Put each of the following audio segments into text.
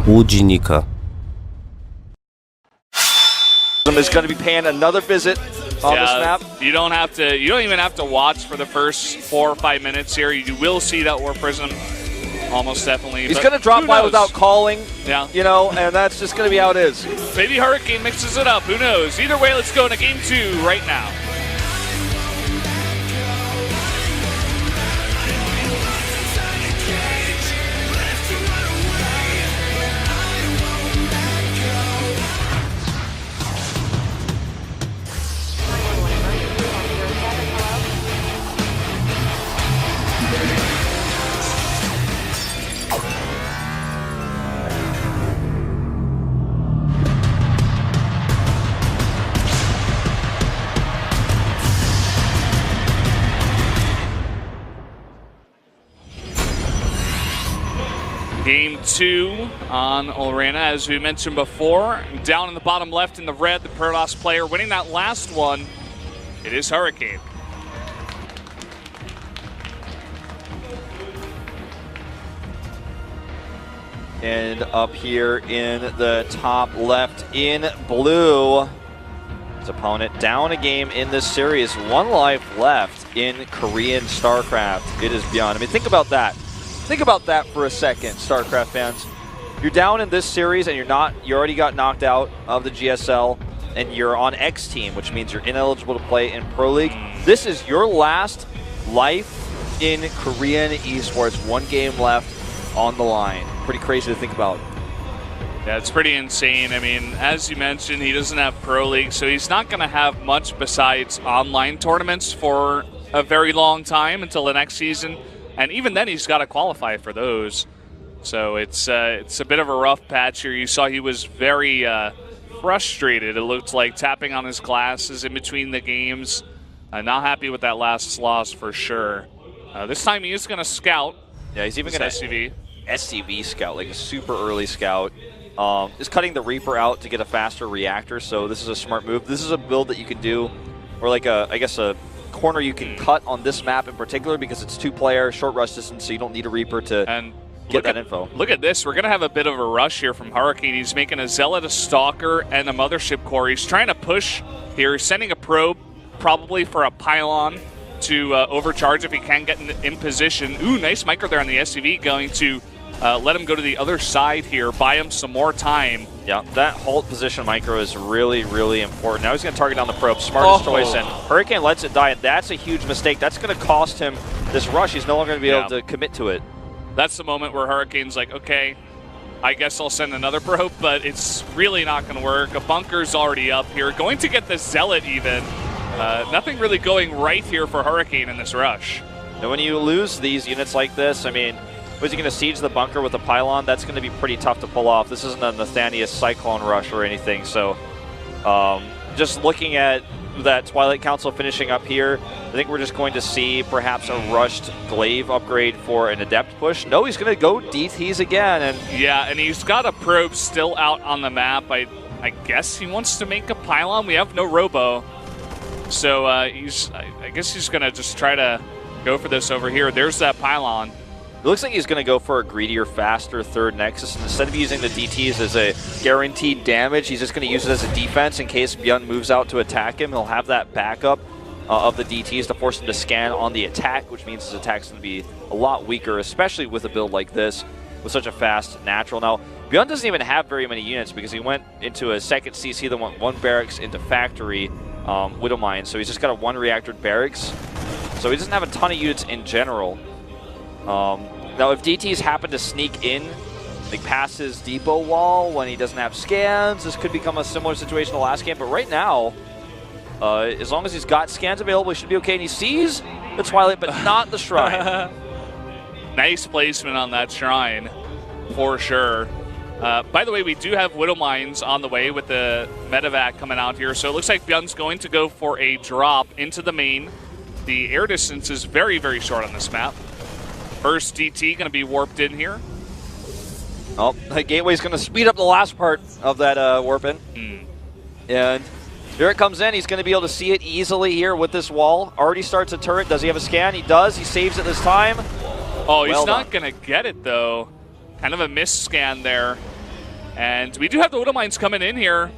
łudźnika. Is going to be paying another visit on this map. You don't even have to watch for the first 4 or 5 minutes here. You will see that War Prism almost definitely. He's going to drop by without calling. Yeah. You know, and that's just going to be how it is. Maybe Hurricane mixes it up. Who knows? Either way, let's go into game 2 right now. Game 2 on Arena, as we mentioned before. Down in the bottom left in the red, the Protoss player winning that last one. It is Hurricane. And up here in the top left in blue, his opponent down a game in this series. 1 life left in Korean StarCraft. It is ByuN. I mean, think about that. Think about that for a second, StarCraft fans. You're down in this series and you already got knocked out of the GSL and you're on X team, which means you're ineligible to play in Pro League. This is your last life in Korean esports. 1 game left on the line. Pretty crazy to think about. Yeah, it's pretty insane. I mean, as you mentioned, he doesn't have Pro League, so he's not going to have much besides online tournaments for a very long time until the next season. And even then, he's got to qualify for those. So it's a bit of a rough patch here. You saw he was very frustrated, it looked like, tapping on his glasses in between the games. Not happy with that last loss for sure. This time he is going to scout. Yeah, he's even going to SCV scout, like a super early scout. Is cutting the Reaper out to get a faster reactor, so this is a smart move. This is a build that you can do, or like I guess a corner you can cut on this map in particular because it's 2-player, short rush distance, so you don't need a Reaper to get that info. Look at this. We're going to have a bit of a rush here from Hurricane. He's making a Zealot, a Stalker, and a Mothership core. He's trying to push here. He's sending a probe, probably for a pylon to overcharge if he can get in position. Ooh, nice micro there on the SCV, going to let him go to the other side here, buy him some more time. Yeah, that hold position micro is really, really important. Now he's going to target down the probe. Smartest choice, and Hurricane lets it die, and that's a huge mistake. That's going to cost him this rush. He's no longer going to be able to commit to it. That's the moment where Hurricane's like, okay, I guess I'll send another probe, but it's really not going to work. A bunker's already up here. Going to get the Zealot even. Nothing really going right here for Hurricane in this rush. And when you lose these units like this, I mean, was he going to siege the bunker with a pylon? That's going to be pretty tough to pull off. This isn't a Nathanius Cyclone rush or anything. So just looking at that Twilight Council finishing up here, I think we're just going to see perhaps a rushed Glaive upgrade for an Adept push. No, he's going to go DTs again. And yeah, and he's got a probe still out on the map. I guess he wants to make a pylon. We have no Robo. So I guess he's going to just try to go for this over here. There's that pylon. It looks like he's going to go for a greedier, faster third Nexus. And instead of using the DTs as a guaranteed damage, he's just going to use it as a defense in case ByuN moves out to attack him. He'll have that backup of the DTs to force him to scan on the attack, which means his attack's going to be a lot weaker, especially with a build like this, with such a fast natural. Now, ByuN doesn't even have very many units because he went into a second CC that went 1 barracks into factory, Widow Mine, so he's just got a 1 reactored barracks. So he doesn't have a ton of units in general. Now, if DTs happen to sneak in, like past his depot wall when he doesn't have scans, this could become a similar situation to last game. But right now, as long as he's got scans available, he should be okay. And he sees the Twilight, but not the Shrine. Nice placement on that Shrine, for sure. By the way, we do have Widow Mines on the way with the medevac coming out here. So it looks like ByuN's going to go for a drop into the main. The air distance is very, very short on this map. First DT going to be warped in here. Oh, the Gateway's going to speed up the last part of that warp in. And here it comes in. He's going to be able to see it easily here with this wall. Already starts a turret. Does he have a scan? He does. He saves it this time. Oh, he's not going to get it, though. Kind of a miss scan there. And we do have the Widow Mines coming in here.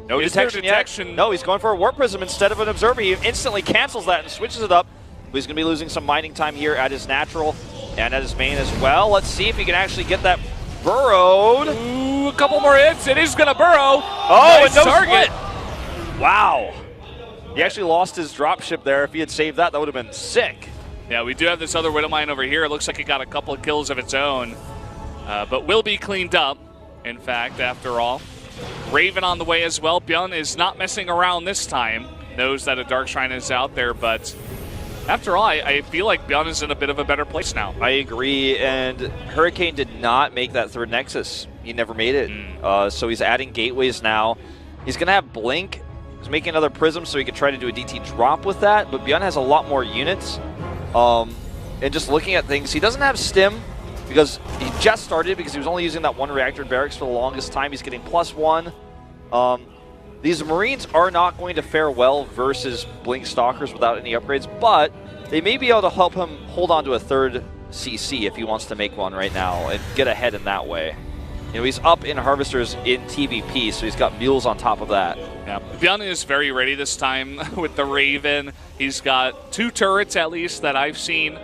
No detection yet. No, he's going for a Warp Prism instead of an Observer. He instantly cancels that and switches it up. But he's going to be losing some mining time here at his natural and at his main as well. Let's see if he can actually get that burrowed. Ooh, a couple more hits. It is going to burrow. Oh, nice and no target. Split. Wow. He actually lost his dropship there. If he had saved that, that would have been sick. Yeah, we do have this other Widow Mine over here. It looks like it got a couple of kills of its own. But will be cleaned up, in fact, after all. Raven on the way as well. ByuN is not messing around this time. Knows that a Dark Shrine is out there, but after all, I feel like ByuN is in a bit of a better place now. I agree, and Hurricane did not make that third Nexus. He never made it. So he's adding gateways now. He's going to have Blink. He's making another Prism so he could try to do a DT drop with that, but ByuN has a lot more units. And just looking at things, he doesn't have Stim, because he just started because he was only using that one reactor in barracks for the longest time. He's getting +1. These Marines are not going to fare well versus Blink Stalkers without any upgrades, but they may be able to help him hold on to a third CC if he wants to make one right now and get ahead in that way. You know, he's up in Harvesters in TVP, so he's got Mules on top of that. Yeah, ByuN is very ready this time with the Raven. He's got 2 turrets at least that I've seen.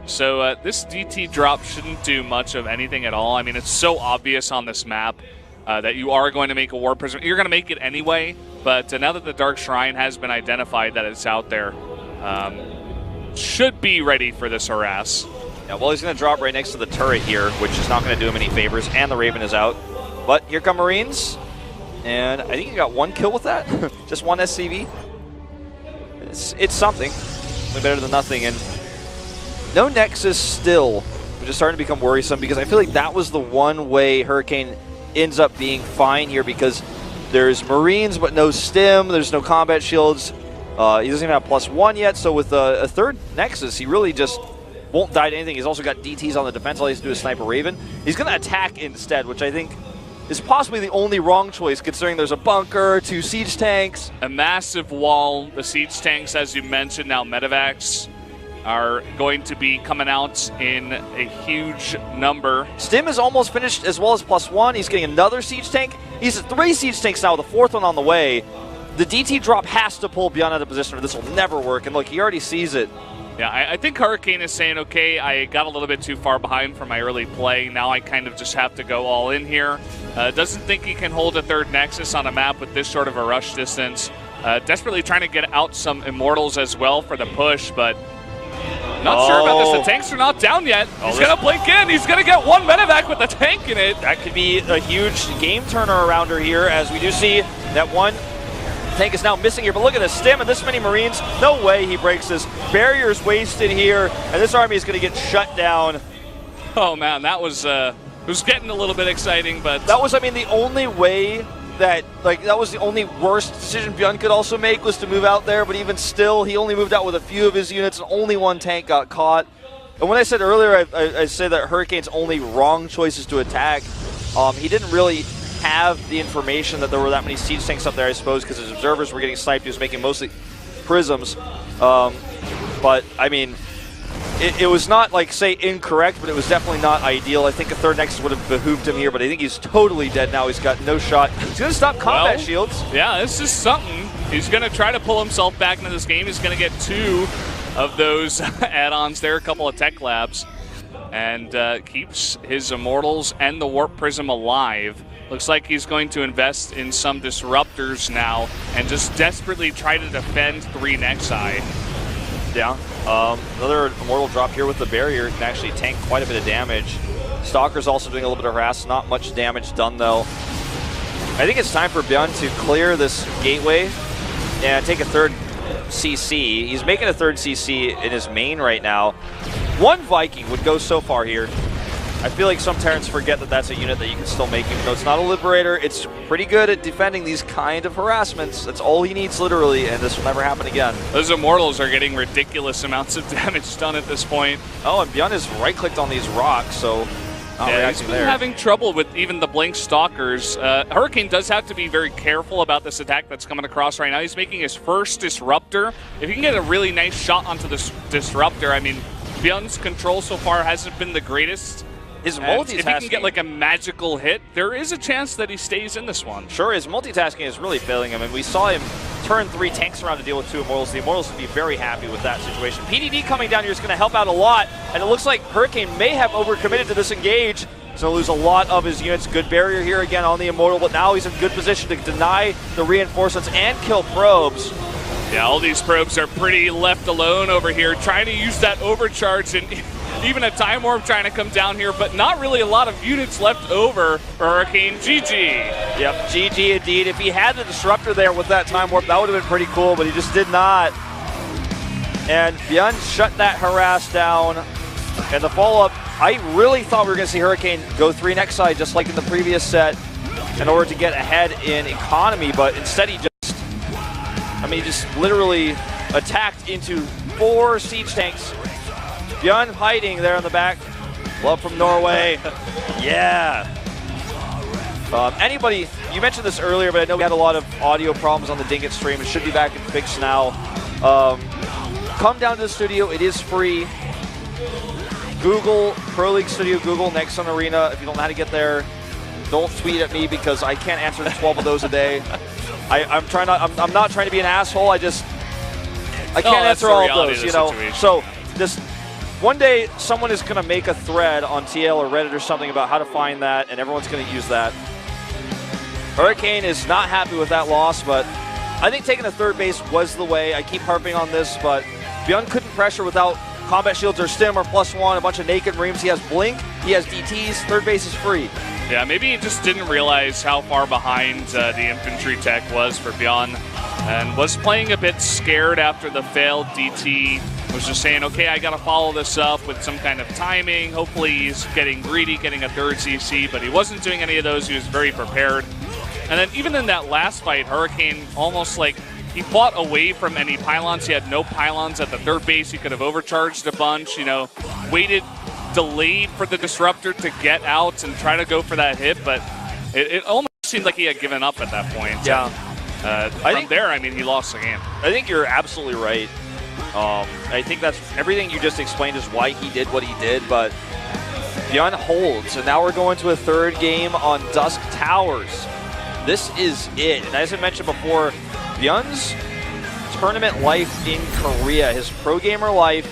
So this DT drop shouldn't do much of anything at all. I mean, it's so obvious on this map that you are going to make a Warp Prism. You're going to make it anyway, but now that the Dark Shrine has been identified that it's out there, should be ready for this harass. Yeah, well, he's going to drop right next to the turret here, which is not going to do him any favors, and the Raven is out. But here come Marines, and I think he got 1 kill with that. Just 1 SCV. It's something. Way better than nothing, and no Nexus still, which is starting to become worrisome because I feel like that was the one way Hurricane ends up being fine here because there's Marines but no Stim, there's no combat shields. He doesn't even have +1 yet, so with a third Nexus, he really just won't die to anything. He's also got DTs on the defense. All he has to do is Sniper Raven. He's going to attack instead, which I think is possibly the only wrong choice considering there's a bunker, 2 siege tanks. A massive wall, the siege tanks, as you mentioned, now medevacs are going to be coming out in a huge number. Stim is almost finished as well as +1. He's getting another siege tank. He's at 3 siege tanks now with a 4th one on the way. The DT drop has to pull ByuN out of position or this will never work. And look, he already sees it. Yeah, I think Hurricane is saying, okay, I got a little bit too far behind from my early play. Now I kind of just have to go all in here. Doesn't think he can hold a third Nexus on a map with this short of a rush distance. Desperately trying to get out some Immortals as well for the push, but not sure about this. The tanks are not down yet. He's going to blink in. He's going to get 1 medevac with the tank in it. That could be a huge game turner arounder here, as we do see that 1 tank is now missing here. But look at this Stim and this many Marines. No way he breaks this. Barrier's wasted here, and this army is going to get shut down. Oh, man, that was it was getting a little bit exciting, but that was, I mean, the only way that, like, that was the only worst decision ByuN could also make was to move out there, but even still, he only moved out with a few of his units, and only 1 tank got caught. And when I said earlier, I said that Hurricane's only wrong choices to attack, he didn't really have the information that there were that many siege tanks up there, I suppose, because his observers were getting sniped. He was making mostly prisms. But, I mean, it was not, like, say, incorrect, but it was definitely not ideal. I think a third Nexus would have behooved him here, but I think he's totally dead now. He's got no shot. He's going to stop combat shields. Yeah, this is something. He's going to try to pull himself back into this game. He's going to get 2 of those add-ons there, a couple of tech labs, and keeps his Immortals and the Warp Prism alive. Looks like he's going to invest in some Disruptors now and just desperately try to defend 3 Nexi. Yeah. Another Immortal drop here with the Barrier can actually tank quite a bit of damage. Stalker's also doing a little bit of harass. Not much damage done, though. I think it's time for ByuN to clear this gateway and take a third CC. He's making a third CC in his main right now. 1 Viking would go so far here. I feel like some Terrans forget that that's a unit that you can still make, even though it's not a Liberator. It's pretty good at defending these kind of harassments. That's all he needs, literally, and this will never happen again. Those Immortals are getting ridiculous amounts of damage done at this point. Oh, and ByuN is right-clicked on these rocks, so not reacting he's been having trouble with even the Blink Stalkers. Hurricane does have to be very careful about this attack that's coming across right now. He's making his first Disruptor. If he can get a really nice shot onto this Disruptor, I mean, ByuN's control so far hasn't been the greatest. His And multitasking. if he can get like a magical hit, there is a chance that he stays in this one. Sure, his multitasking is really failing him, and we saw him turn 3 tanks around to deal with 2 Immortals. The Immortals would be very happy with that situation. PDD coming down here is going to help out a lot, and it looks like Hurricane may have overcommitted to this engage. So lose a lot of his units. Good barrier here again on the Immortal, but now he's in good position to deny the reinforcements and kill probes. Yeah, all these probes are pretty left alone over here, trying to use that overcharge, and even a Time Warp trying to come down here, but not really a lot of units left over for Hurricane. GG. Yep, GG indeed. If he had the Disruptor there with that Time Warp, that would have been pretty cool, but he just did not. And ByuN shut that harass down. And the follow-up, I really thought we were going to see Hurricane go 3 next side, just like in the previous set, in order to get ahead in economy, but instead he just literally attacked into 4 siege tanks. ByuN hiding there in the back. Love from Norway. Yeah. Anybody, you mentioned this earlier, but I know we had a lot of audio problems on the Dinget stream. It should be back in fixed now. Come down to the studio. It is free. Google Pro League Studio, Google Nexon Arena. If you don't know how to get there, don't tweet at me because I can't answer 12 of those a day. I'm not trying to be an asshole. I can't answer all of those, you know. So just one day someone is going to make a thread on TL or Reddit or something about how to find that, and everyone's going to use that. Hurricane is not happy with that loss, but I think taking the 3rd base was the way. I keep harping on this, but ByuN couldn't pressure without combat shields or stim or +1, a bunch of naked reams. He has blink, he has DTs, 3rd base is free. Yeah, maybe he just didn't realize how far behind the infantry tech was for ByuN, and was playing a bit scared after the failed DT. Was just saying, okay, I got to follow this up with some kind of timing. Hopefully he's getting greedy, getting a 3rd CC, but he wasn't doing any of those. He was very prepared. And then even in that last fight, Hurricane almost like he fought away from any pylons. He had no pylons at the 3rd base. He could have overcharged a bunch, you know, waited, delayed for the Disruptor to get out and try to go for that hit, but it almost seemed like he had given up at that point. Yeah. I mean, he lost the game. I think you're absolutely right. I think that's everything you just explained is why he did what he did, but ByuN holds, and now we're going to a 3rd game on Dusk Towers. This is it, and as I mentioned before, ByuN's tournament life in Korea, his pro gamer life